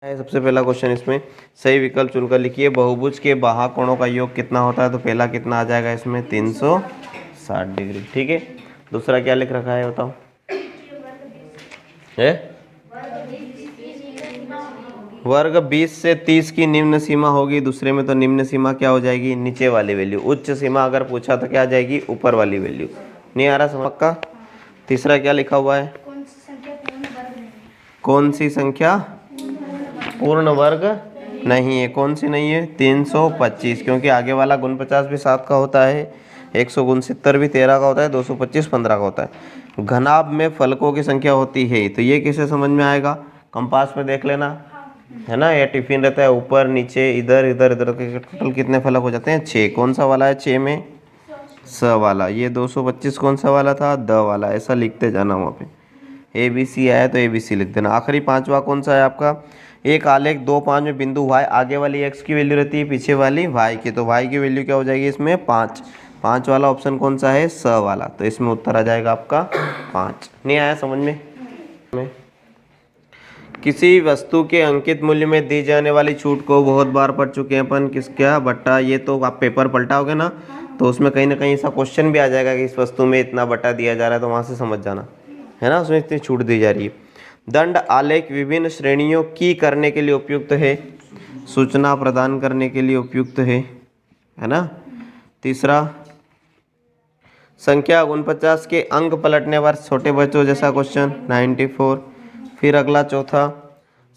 है सबसे पहला क्वेश्चन। इसमें सही विकल्प चुनकर लिखिए। बहुभुज के बाह्य कोणों का योग कितना होता है? तो पहला कितना आ जाएगा इसमें? 360 डिग्री। ठीक है। दूसरा क्या लिख रखा है बताओ? है वर्ग 20 से 30 की निम्न सीमा होगी। दूसरे में तो निम्न सीमा क्या हो जाएगी? नीचे वाली वैल्यू। उच्च सीमा अगर पूछा तो क्या आ जाएगी? ऊपर वाली वैल्यू। नहीं आ रहा समझ पक्का? तीसरा क्या लिखा हुआ है? कौन सी संख्या पूर्ण वर्ग नहीं है? कौन सी नहीं है? 325, क्योंकि आगे वाला गुण 50 भी 7 का होता है, 169 भी 13 का होता है, 225 15 का होता है। घनाभ में फलकों की संख्या होती है, तो ये किसे समझ में आएगा? कंपास में देख लेना, है ना। ये टिफिन रहता है, ऊपर नीचे इधर इधर इधर के टोटल कितने फलक हो जाते हैं? 6। कौन सा वाला है 6 में? स वाला। ये 225 कौन सा वाला था? द वाला। ऐसा लिखते जाना वहाँ पे। ABC आया तो ABC लिख देना। आखिरी पांचवा कौन सा है आपका? एक आलेख 2 5 में बिंदु y, आगे वाली x की वैल्यू रहती है, पीछे वाली y की, तो y की वैल्यू क्या हो जाएगी इसमें? 5। 5 वाला ऑप्शन कौन सा है? स वाला। तो इसमें उत्तर आ जाएगा आपका 5। नहीं आया समझ में? किसी वस्तु के अंकित मूल्य में दी जाने वाली छूट को बहुत बार पढ़ चुके हैं अपन। किस क्या बट्टा? ये तो आप पेपर पलटाओगे ना, तो उसमें कहीं ना कहीं ऐसा क्वेश्चन भी आ जाएगा कि इस वस्तु में इतना बट्टा दिया जा रहा है, तो वहाँ से समझ जाना, है ना। उसमें इतनी छूट दी जा रही है। दंड आलेख विभिन्न श्रेणियों की करने के लिए उपयुक्त है, सूचना प्रदान करने के लिए उपयुक्त है ना। तीसरा, संख्या 49 के अंक पलटने पर छोटे बच्चों जैसा क्वेश्चन 94। फिर अगला चौथा,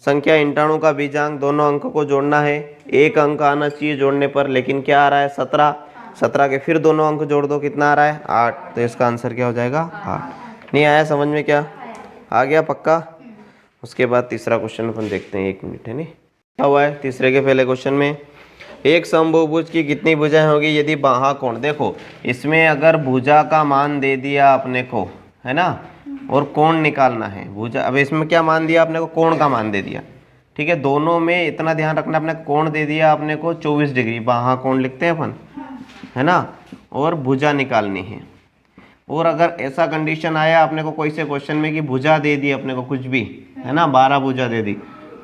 संख्या 98 का बीजांक दोनों अंक को जोड़ना है, एक अंक आना चाहिए जोड़ने पर, लेकिन क्या आ रहा है? 17। 17 के फिर दोनों अंक जोड़ दो, कितना आ रहा है? 8। तो इसका आंसर क्या हो जाएगा? 8। नहीं आया समझ में? क्या आ गया पक्का? उसके बाद तीसरा क्वेश्चन अपन देखते हैं, 1 मिनट, है नहीं क्या हुआ है तीसरे के पहले क्वेश्चन में। एक समबाहुभुज की कितनी भुजाएं होगी यदि बाह्य कोण? देखो इसमें अगर भुजा का मान दे दिया अपने को, है ना, और कोण निकालना है। भुजा, अब इसमें क्या मान दिया अपने को? कोण का मान दे दिया। ठीक है, दोनों में इतना ध्यान रखना, अपने कोण दे दिया अपने को 24 डिग्री, बाह्य कोण लिखते हैं अपन, है ना, और भुजा निकालनी है। और अगर ऐसा कंडीशन आया अपने को कोई से क्वेश्चन में कि भुजा दे दी अपने को कुछ भी, है ना, 12 भुजा दे दी,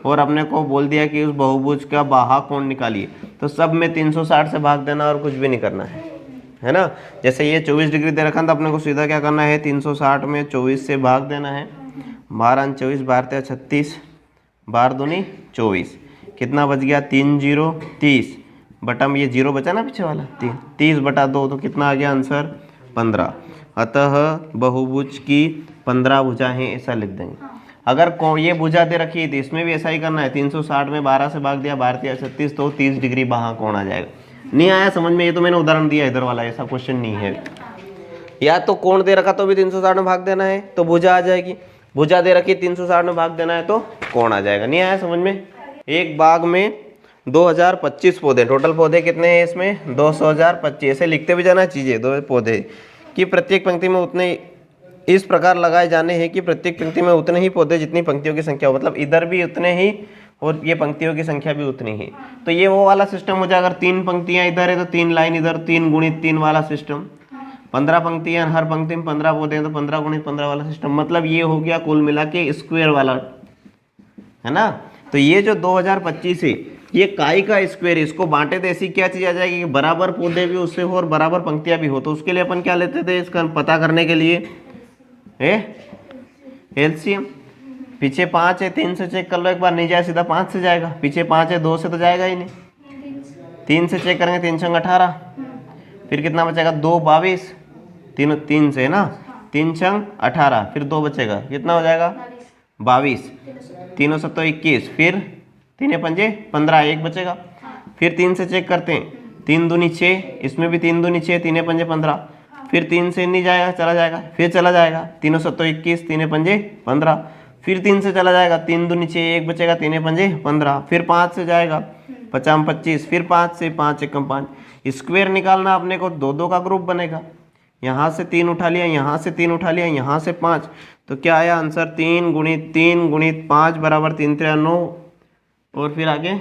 और अपने को बोल दिया कि उस बहुभुज का बाह्य कोण निकालिए, तो सब में 360 से भाग देना और कुछ भी नहीं करना है ना। जैसे ये 24 डिग्री दे रखा था, अपने को सीधा क्या करना है? 360 में 24 से भाग देना है। 12 24, 12 36, 12 दूनी 24, कितना बच गया? 3 0 30 बटा में ये 0 बचा ना पीछे वाला, 30 बटा 2, तो कितना आ गया आंसर? 15। अतः बहुभुज की 15 भुजाएं, ऐसा लिख देंगे। अगर ये भुजा दे रखी है तो इसमें भी ऐसा ही करना है, 360 में 12 से भाग दिया, 12 36, तो 30 डिग्री बाह्य कोण आ जाएगा। नहीं आया समझ में? ये तो मैंने उदाहरण दिया इधर वाला, ऐसा क्वेश्चन नहीं है। या तो कोण दे रखा तो भी 360 में भाग देना है तो भुजा आ जाएगी, भुजा दे रखी 360 में भाग देना है तो कोण आ जाएगा। नहीं आया समझ में? एक बाग में 2025 पौधे, टोटल पौधे कितने हैं इसमें? 2025। ऐसे लिखते भी जाना चीजें, 2 पौधे कि प्रत्येक पंक्ति में उतने इस प्रकार लगाए जाने हैं कि प्रत्येक पंक्ति में उतने ही पौधे जितनी पंक्तियों की संख्या हो, मतलब इधर भी उतने ही और ये पंक्तियों की संख्या भी उतनी ही। तो ये वो वाला सिस्टम हो जाए, अगर 3 पंक्तियां इधर है तो 3 लाइन इधर, 3 गुणित 3 वाला सिस्टम। 15 पंक्तियां, हर पंक्ति में 15 पौधे हैं तो 15 गुणित 15 वाला सिस्टम। मतलब ये हो गया कुल मिला के स्क्वायर वाला, है ना। तो ये जो 2025 है ये काई का स्क्वायर, इसको बांटे तो ऐसी क्या चीज आ जाएगी कि बराबर पौधे भी उससे हो और बराबर पंक्तियां भी हो। तो उसके लिए अपन क्या लेते थे इसका पता करने के लिए? एलसीएम। पीछे 5 है, 3 से चेक कर लो एक बार, नहीं जाए सीधा 5 से जाएगा। पीछे 5 है, 2 से तो जाएगा ही नहीं। 3 से चेक करेंगे, 3 छंग 18, फिर कितना बचेगा? 2 22, 3 से है ना, 3 छंग 18, फिर 2 बचेगा, कितना हो जाएगा? 22, 3 7 21, फिर 3 पंजे 15, 1 बचेगा। फिर 3 से चेक करते हैं, 3 दूनी 6, इसमें भी 3 दूनी 6, 3 पंजे 15, फिर 3 से नहीं जाएगा, चला जाएगा, फिर चला जाएगा, 3 7 21, 3 पंजे 15, फिर 3 से चला जाएगा, 3 दूनी 6, 1 बचेगा, 3 पंजे 15, फिर 5 से जाएगा, 50 25, फिर 5 से 5 एकम 5। स्क्वायर निकालना अपने को 2 का ग्रुप बनेगा, यहाँ से 3 उठा लिया, यहाँ से 3 उठा लिया, यहाँ से 5, तो क्या आया आंसर? 3 गुणित 5 बराबर 3 3 9, और फिर आगे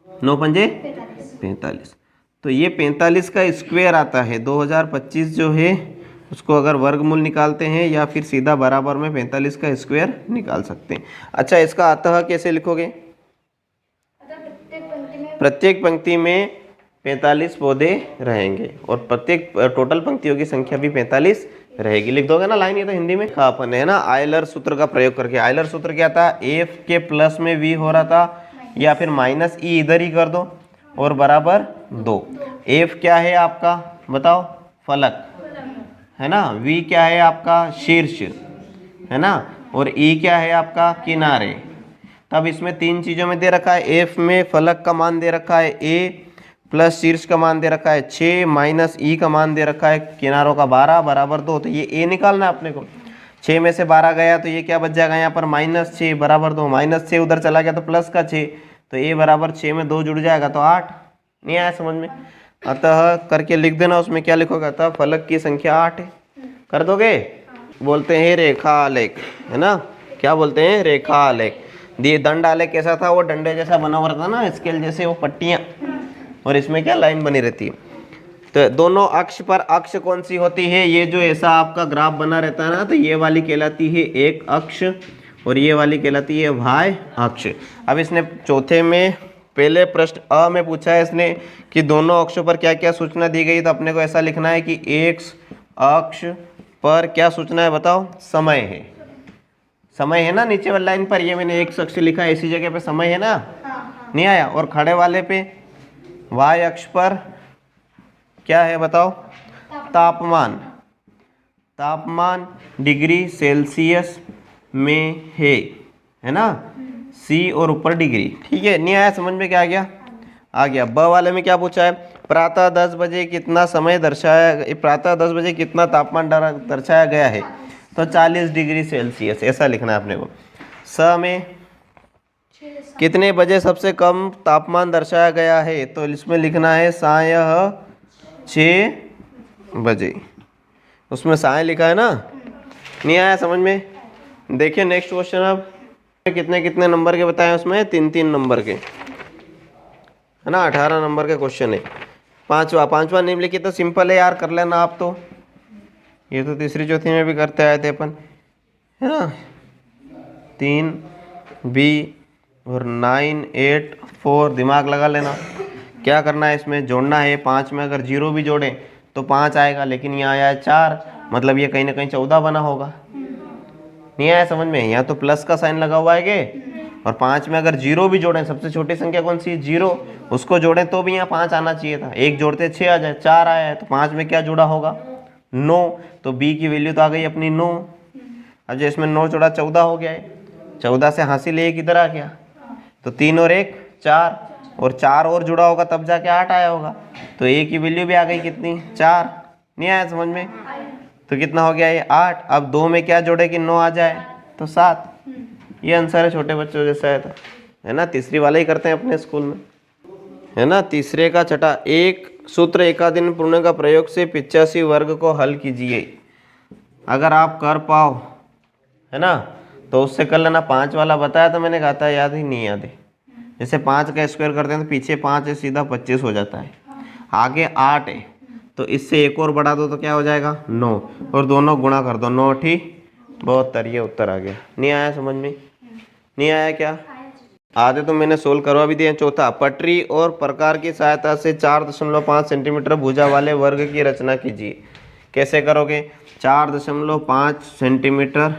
9 पंजे 45। तो ये 45 का स्क्वायर आता है। 2025 जो है उसको अगर वर्गमूल निकालते हैं या फिर सीधा बराबर में 45 का स्क्वायर निकाल सकते हैं। अच्छा, इसका अतः कैसे लिखोगे? प्रत्येक पंक्ति में 45 पौधे रहेंगे और प्रत्येक टोटल पंक्तियों की संख्या भी 45 रहेगी। लिख दोगे ना लाइन, ये तो हिंदी में था अपन है ना, आयलर सूत्र का प्रयोग करके। आयलर सूत्र क्या था? एफ के प्लस में वी हो रहा था या फिर माइनस ई इधर ही कर दो और बराबर 2। एफ क्या है आपका बताओ? फलक है ना। वी क्या है आपका? शीर्ष है ना। और ई क्या है आपका? किनारे। तब इसमें तीन चीज़ों में दे रखा है। एफ में फलक का मान दे रखा है ए, प्लस शीर्ष का मान दे रखा है 6, माइनस ई का मान दे रखा है किनारों का 12 बराबर 2। तो ये ए निकालना है अपने को। 6 में से 12 गया तो ये क्या बच जाएगा यहाँ पर? -6 बराबर 2। -6 उधर चला गया तो प्लस का 6, तो ए बराबर 6 में 2 जुड़ जाएगा तो 8। नहीं आया समझ में? अतः करके लिख देना। उसमें क्या लिखोगे? अतः फलक की संख्या 8 है। कर दोगे? बोलते हैं रेखा आलेख, है ना। क्या बोलते हैं? रेखा आलेख। दिए दंड आलेख कैसा था? वो डंडे जैसा बना हुआ था ना, स्केल जैसे वो पट्टियाँ, और इसमें क्या लाइन बनी रहती है। तो दोनों अक्ष पर अक्ष कौन सी होती है? ये जो ऐसा आपका ग्राफ बना रहता है ना, तो ये वाली कहलाती है एक अक्ष और ये वाली कहलाती है वाय अक्ष। अब इसने चौथे में पहले प्रश्न अ में पूछा है इसने कि दोनों अक्षों पर क्या क्या सूचना दी गई। तो अपने को ऐसा लिखना है कि एक्स अक्ष पर क्या सूचना है बताओ? समय है। समय है ना नीचे वाली लाइन पर, ये मैंने एक अक्ष लिखा है, इसी जगह पे समय है ना। नहीं आया? और खड़े वाले पे वाय अक्ष पर क्या है बताओ? तापमान। तापमान डिग्री सेल्सियस में है ना। सी और ऊपर डिग्री। ठीक है। नहीं आया समझ में? क्या आ गया? आ गया। ब वाले में क्या पूछा है? प्रातः 10 बजे कितना समय दर्शाया, प्रातः 10 बजे कितना तापमान दर्शाया गया है? तो 40 डिग्री सेल्सियस, ऐसा लिखना है अपने को। स में कितने बजे सबसे कम तापमान दर्शाया गया है? तो इसमें लिखना है सायं 6 बजे। उसमें सायं लिखा है ना। नहीं आया समझ में? देखिए नेक्स्ट क्वेश्चन। अब कितने कितने नंबर के बताए? उसमें 3-3 नंबर के, है ना। 18 नंबर का क्वेश्चन है। पांचवा निम्नलिखित तो सिंपल है यार, कर लेना आप तो। ये तो तीसरी चौथी में भी करते आए थे अपन, है ना। 3 बी और 9 8 4 दिमाग लगा लेना। क्या करना है इसमें? जोड़ना है। 5 में अगर 0 भी जोड़ें तो 5 आएगा, लेकिन यहाँ आया है 4, मतलब ये कहीं ना कहीं 14 बना होगा। नहीं आया समझ में? यहाँ तो प्लस का साइन लगा हुआ है के। और 5 में अगर 0 भी जोड़ें, सबसे छोटी संख्या कौन सी है? 0, उसको जोड़ें तो भी यहाँ 5 आना चाहिए था। एक जोड़ते 6 आ जाए, 4 आया है, तो 5 में क्या जुड़ा होगा? 9। तो बी की वैल्यू तो आ गई अपनी 9। अब जो इसमें 9 जोड़ा 14 हो गया है। 14 से हासिल 1 इधर आ गया, तो 3 और 1 4, और 4 और जुड़ा होगा तब जाके 8 आया होगा। तो ए की वैल्यू भी आ गई कितनी? 4। नहीं आया समझ में? तो कितना हो गया ये? 8। अब 2 में क्या जोड़े कि 9 आ जाए? तो 7। ये आंसर है छोटे बच्चों जैसा है, तो है ना। तीसरी वाला ही करते हैं अपने स्कूल में, है ना। तीसरे का छठा, एक सूत्र एकादिन पूर्ण का प्रयोग से 85 वर्ग को हल कीजिए। अगर आप कर पाओ, है ना, तो उससे कर लेना। 5 वाला बताया तो मैंने कहा था, याद ही नहीं याद है। जैसे 5 का स्क्वायर करते हैं तो पीछे 5 है, सीधा 25 हो जाता है। आगे 8 है, तो इससे एक और बढ़ा दो तो क्या हो जाएगा? 9, और दोनों गुणा कर दो। 9 ठी 72, ये उत्तर आ गया। नहीं आया समझ में? नहीं आया क्या? आधे तो मैंने सोल्व करवा भी दिए। चौथा, पटरी और प्रकार की सहायता से 4.5 सेंटीमीटर भुजा वाले वर्ग की रचना कीजिए। कैसे करोगे? 4.5 सेंटीमीटर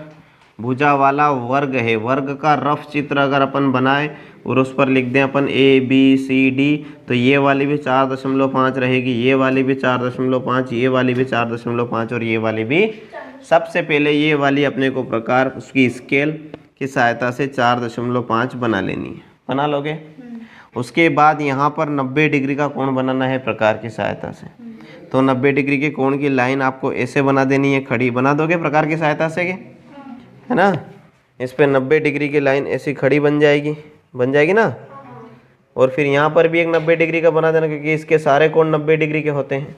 भुजा वाला वर्ग है। वर्ग का रफ चित्र अगर अपन बनाए और उस पर लिख दें अपन ABCD, तो ये वाली भी 4.5 रहेगी, ये वाली भी 4.5, ये वाली भी 4.5 और ये वाली भी। सबसे पहले ये वाली अपने को प्रकार उसकी स्केल की सहायता से 4.5 बना लेनी है। बना लोगे? उसके बाद यहाँ पर 90 डिग्री का कोण बनाना है प्रकार की सहायता से। तो 90 डिग्री के कोण की लाइन आपको ऐसे बना देनी है, खड़ी। बना दोगे प्रकार की सहायता से, है ना। इस पे 90 डिग्री की लाइन ऐसी खड़ी बन जाएगी ना। और फिर यहाँ पर भी एक 90 डिग्री का बना देना, क्योंकि इसके सारे कोण 90 डिग्री के होते हैं।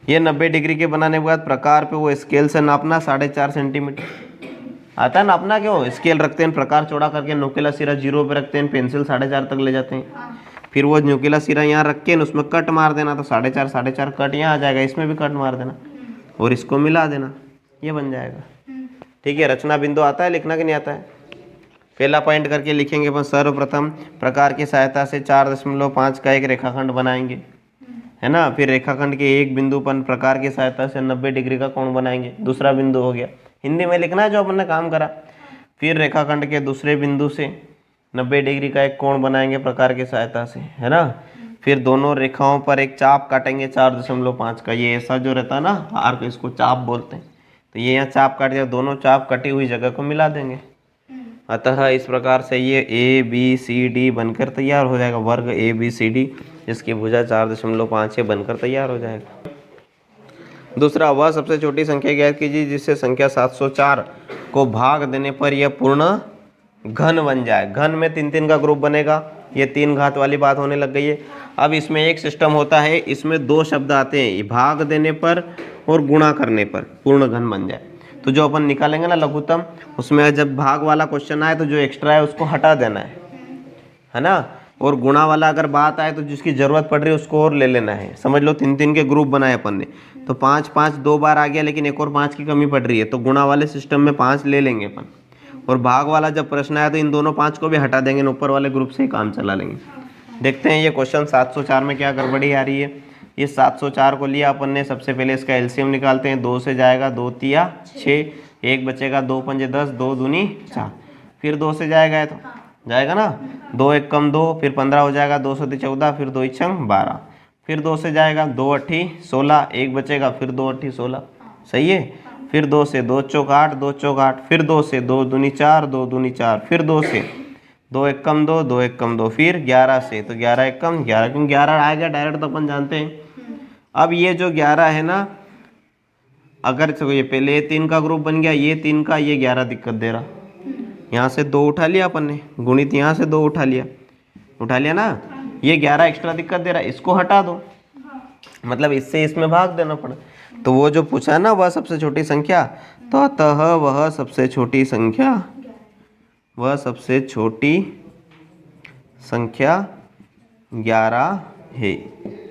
ये 90 डिग्री के बनाने के बाद प्रकार पे वो स्केल से नापना 4.5 सेंटीमीटर आता है। नापना क्यों? स्केल रखते हैं, प्रकार चौड़ा करके नुकीला सिरा 0 पे रखते हैं, पेंसिल 4.5 तक ले जाते हैं। फिर वो नुकीला सिरा यहाँ रख के उसमें कट मार देना, तो 4.5 कट यहाँ आ जाएगा। इसमें भी कट मार देना, और इसको मिला देना, ये बन जाएगा। ठीक है, रचना बिंदु आता है लिखना कि नहीं आता है? पहला पॉइंट करके लिखेंगे अपन, सर्वप्रथम प्रकार की सहायता से 4.5 का एक रेखाखंड बनाएंगे, है ना। फिर रेखाखंड के एक बिंदु पर प्रकार की सहायता से 90 डिग्री का कोण बनाएंगे, दूसरा बिंदु हो गया। हिंदी में लिखना है जो अपन ने काम करा। फिर रेखाखंड के दूसरे बिंदु से 90 डिग्री का एक कोण बनाएंगे प्रकार की सहायता से, है ना। फिर दोनों रेखाओं पर एक चाप काटेंगे 4.5 का, ये ऐसा जो रहता है ना आर्क, इसको चाप बोलते हैं। तो ये यहाँ चाप काट दिया, दोनों चाप कटी हुई जगह को मिला देंगे। अतः इस प्रकार से ये ABCD बनकर तैयार हो जाएगा, वर्ग ABCD जिसकी भुजा 4.5 बनकर तैयार हो जाएगा। दूसरा, वह सबसे छोटी संख्या ज्ञात कीजिए जिससे संख्या 704 को भाग देने पर यह पूर्ण घन बन जाए। घन में 3-3 का ग्रुप बनेगा, ये 3 घात वाली बात होने लग गई है। अब इसमें एक सिस्टम होता है, इसमें 2 शब्द आते हैं, भाग देने पर और गुणा करने पर पूर्ण घन बन जाए। तो जो अपन निकालेंगे ना लघुत्तम, उसमें जब भाग वाला क्वेश्चन आए तो जो एक्स्ट्रा है उसको हटा देना है ना। और गुणा वाला अगर बात आए तो जिसकी जरूरत पड़ रही है उसको और ले लेना है। समझ लो 3-3 के ग्रुप बनाए अपन ने, तो 5-5 2 बार आ गया, लेकिन एक और 5 की कमी पड़ रही है, तो गुणा वाले सिस्टम में 5 ले लेंगे अपन। और भाग वाला जब प्रश्न आया तो इन दोनों 5 को भी हटा देंगे, ऊपर वाले ग्रुप से ही काम चला लेंगे। देखते हैं ये क्वेश्चन 704 में क्या गड़बड़ी आ रही है। ये 704 को लिया अपन ने, सबसे पहले इसका एलसीएम निकालते हैं। 2 से जाएगा 2 तिया 6, 1 बचेगा 2 पंजे 10, 2 दूनी 4। फिर 2 से जाएगा तो जाएगा ना, 2 1 कम 2, फिर 15 हो जाएगा, 2 से 14, फिर 2 छंग 12। फिर 2 से जाएगा 2 8 16, 1 बचेगा, फिर 2 8 16, सही है। फिर 2 से 2 चौक 8, 2 चौक 8, फिर 2 से 2 दूनी 4, 2 दूनी 4, फिर 2 से 2 1 कम 2, 2 1 कम 2, फिर 11 से तो 11 1 कम 11, क्योंकि 11 आएगा डायरेक्ट तो अपन जानते हैं। अब ये जो 11 है ना, अगर तो ये पहले ये 3 का ग्रुप बन गया, ये 3 का, ये 11 दिक्कत दे रहा। यहाँ से 2 उठा लिया अपन ने, गुणित यहाँ से 2 उठा लिया ना, ये 11 एक्स्ट्रा दिक्कत दे रहा, इसको हटा दो, मतलब इससे इसमें भाग देना पड़ा। तो वो जो पूछा है ना वह सबसे छोटी संख्या, तो अतः वह सबसे छोटी संख्या 11 है।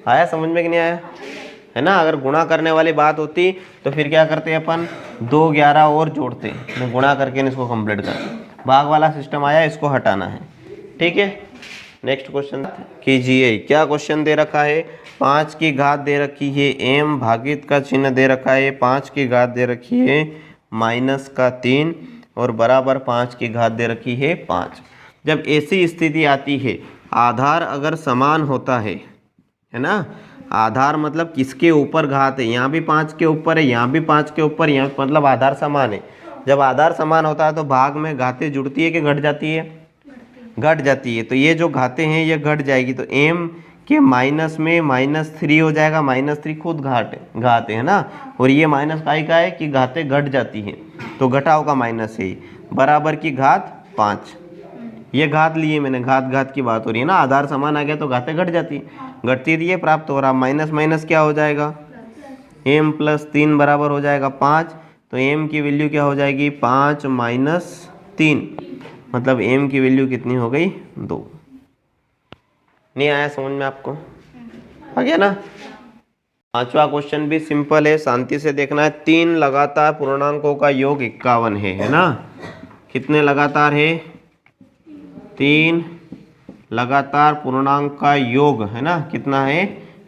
आया समझ में कि नहीं आया? है ना। अगर गुणा करने वाली बात होती तो फिर क्या करते हैं अपन, 2 11 और जोड़ते, मैं गुणा करके इसको कंप्लीट करते। भाग वाला सिस्टम आया, इसको हटाना है। ठीक है, नेक्स्ट क्वेश्चन कीजिए। क्या क्वेश्चन दे रखा है? 5 की घात दे रखी है m, भागित का चिन्ह दे रखा है, 5 की घात दे रखी है -3 और बराबर 5 की घात दे रखी है 5। जब ऐसी स्थिति आती है, आधार अगर समान होता है ना, आधार मतलब किसके ऊपर घात है, यहाँ भी 5 के ऊपर है, यहाँ भी 5 के ऊपर, यहाँ मतलब आधार समान है। जब आधार समान होता है तो भाग में घातें जुड़ती है कि घट जाती है? घट जाती है। तो ये जो घातें हैं ये घट जाएगी, तो m के माइनस में -3 हो जाएगा। -3 खुद घात है ना, और ये माइनस का है कि घातें घट जाती हैं, तो घटाव का माइनस है, बराबर की घात 5। ये घात लिए मैंने, घात की बात हो रही है ना, आधार समान आ गया तो घातें घट जाती, घटती ये प्राप्त हो रहा। माइनस माइनस क्या हो जाएगा, m + 3 बराबर हो जाएगा 5। तो m की वैल्यू क्या हो जाएगी, 5 - 3, मतलब m की वैल्यू कितनी हो गई, 2। नहीं आया समझ में आपको? आ गया ना। 5वां क्वेश्चन भी सिंपल है, शांति से देखना है। 3 लगातार पूर्णांकों का योग 51 है ना। कितने लगातार है? 3 लगातार पूर्णांक का योग है ना, कितना है,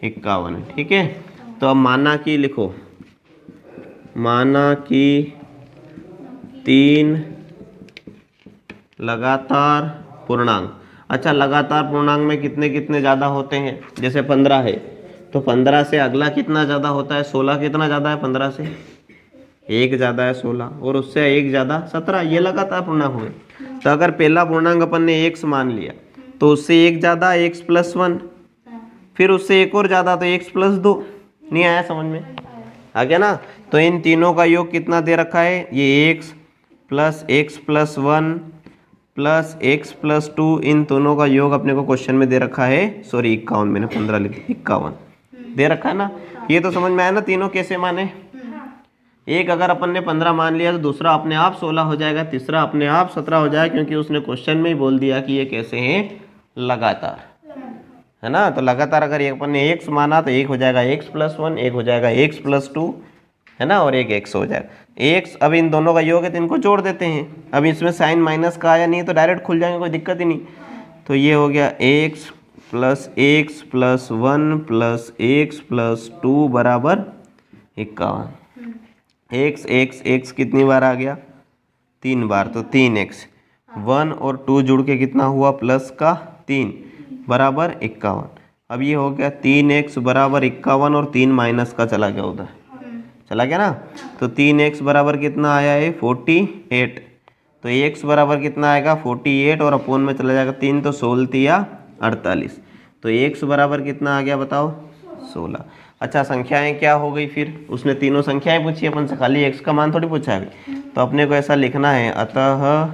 51 है। ठीक है, तो अब माना कि लिखो, माना कि 3 लगातार पूर्णांक। अच्छा, लगातार पूर्णांक में कितने कितने ज़्यादा होते हैं? जैसे 15 है तो 15 से अगला कितना ज़्यादा होता है? 16 कितना ज़्यादा है 15 से? 1 ज़्यादा है 16, और उससे 1 ज़्यादा 17। ये लगातार पूर्णांक हुए। तो अगर पहला पूर्णांक अपन ने x मान लिया तो उससे 1 ज़्यादा x + 1, फिर उससे एक और ज़्यादा तो x + 2। नहीं आया समझ में? आ गया ना। तो इन तीनों का योग कितना दे रखा है, ये x + x + 1 + x + 2, इन दोनों का योग अपने को क्वेश्चन में दे रखा है, सॉरी 51, मैंने 15 लिख दिया, 51 दे रखा है ना। ये तो समझ में आया ना, तीनों कैसे माने। एक अगर अपन ने 15 मान लिया तो दूसरा अपने आप 16 हो जाएगा, तीसरा अपने आप 17 हो जाएगा, क्योंकि उसने क्वेश्चन में ही बोल दिया कि ये कैसे हैं, लगातार, है ना। तो लगातार अगर एक अपन ने x माना तो 1 हो जाएगा x + 1, 1 हो जाएगा x + 2, है ना, और एक एक्स हो जाएगा। एक्स अब इन दोनों का योग है तो इनको जोड़ देते हैं। अब इसमें साइन माइनस का आया नहीं तो डायरेक्ट खुल जाएंगे, कोई दिक्कत ही नहीं। तो ये हो गया x plus 1 plus x plus 2 बराबर 51। एक्स कितनी बार आ गया, 3 बार, तो 3x। 1 और 2 जुड़ के कितना हुआ, प्लस का 3 बराबर 51। अब ये हो गया 3x बराबर 51 और 3 माइनस का चला गया उधर, चला गया ना। तो 3x बराबर कितना आया है, 48। तो x बराबर कितना आएगा, 48 और अपोन में चला जाएगा 3, तो 16 या 48। तो x बराबर कितना आ गया बताओ, 16। अच्छा, संख्याएं क्या हो गई फिर, उसने तीनों संख्याएं पूछी अपन से, खाली x का मान थोड़ी पूछा है। तो अपने को ऐसा लिखना है, अतः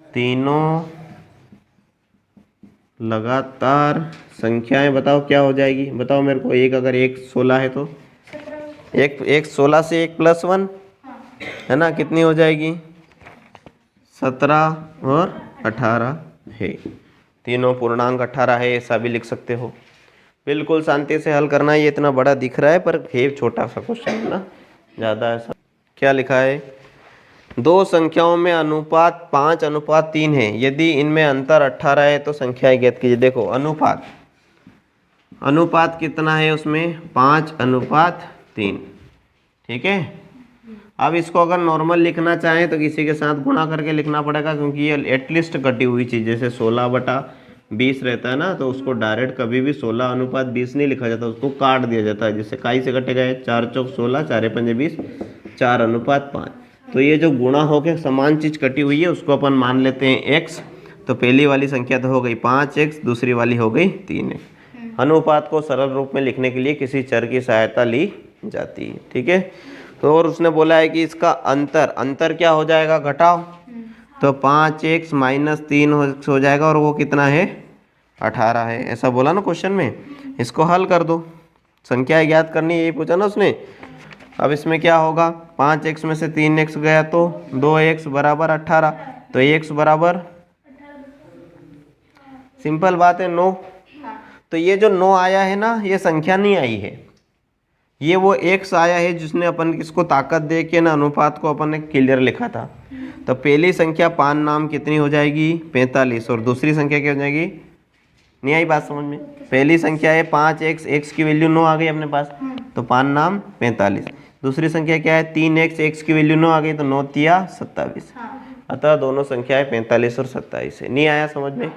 तीनों लगातार संख्याएं, बताओ क्या हो जाएगी, बताओ मेरे को। एक अगर 1 16 है तो एक 16 से 1 प्लस 1 है ना, कितनी हो जाएगी, 17 और 18 है। तीनों पूर्णांक 18 है, ऐसा भी लिख सकते हो। बिल्कुल शांति से हल करना है। ये इतना बड़ा दिख रहा है पर है छोटा सा क्वेश्चन है ना, ज़्यादा ऐसा। क्या लिखा है, दो संख्याओं में अनुपात 5:3 है, यदि इनमें अंतर 18 है तो संख्याएं ज्ञात कीजिए। देखो अनुपात कितना है उसमें, 5:3, ठीक है। अब इसको अगर नॉर्मल लिखना चाहें तो किसी के साथ गुणा करके लिखना पड़ेगा, क्योंकि ये एटलीस्ट कटी हुई चीज़, जैसे 16/20 रहता है ना, तो उसको डायरेक्ट कभी भी 16:20 नहीं लिखा जाता, उसको काट दिया जाता है। जिससे काई से कटेगा, 4 चौक 16, 4 पंजे 20, 4:5। तो ये जो गुणा होके समान चीज़ कटी हुई है उसको अपन मान लेते हैं x। तो पहली वाली संख्या तो हो गई 5x, दूसरी वाली हो गई 3x। अनुपात को सरल रूप में लिखने के लिए किसी चर की सहायता ली जाती है, ठीक है। तो और उसने बोला है कि इसका अंतर क्या हो जाएगा, घटाओ। तो 5x माइनस 3 हो जाएगा, और वो कितना है, 18 है, ऐसा बोला ना क्वेश्चन में। इसको हल कर दो, संख्या ज्ञात करनी है, यही पूछा ना उसने। अब इसमें क्या होगा, 5x में से 3x गया तो 2x बराबर 18। तो x बराबर, सिंपल बात है, 9। तो ये जो 9 आया है ना, ये संख्या नहीं आई है, ये वो x आया है जिसने अपन इसको ताकत दे के ना अनुपात को अपन ने क्लियर लिखा था। तो पहली संख्या 5 नाम कितनी हो जाएगी, 45, और दूसरी संख्या क्या हो जाएगी, नहीं आई बात समझ में। पहली संख्या है 5x, x की वैल्यू 9 आ गई अपने पास, तो 5 नाम 45। दूसरी संख्या क्या है, 3x, x की वैल्यू 9 आ गई, तो 9 तिया 27। अतः दोनों संख्याएं 45 और 27 है। नहीं आया समझ में।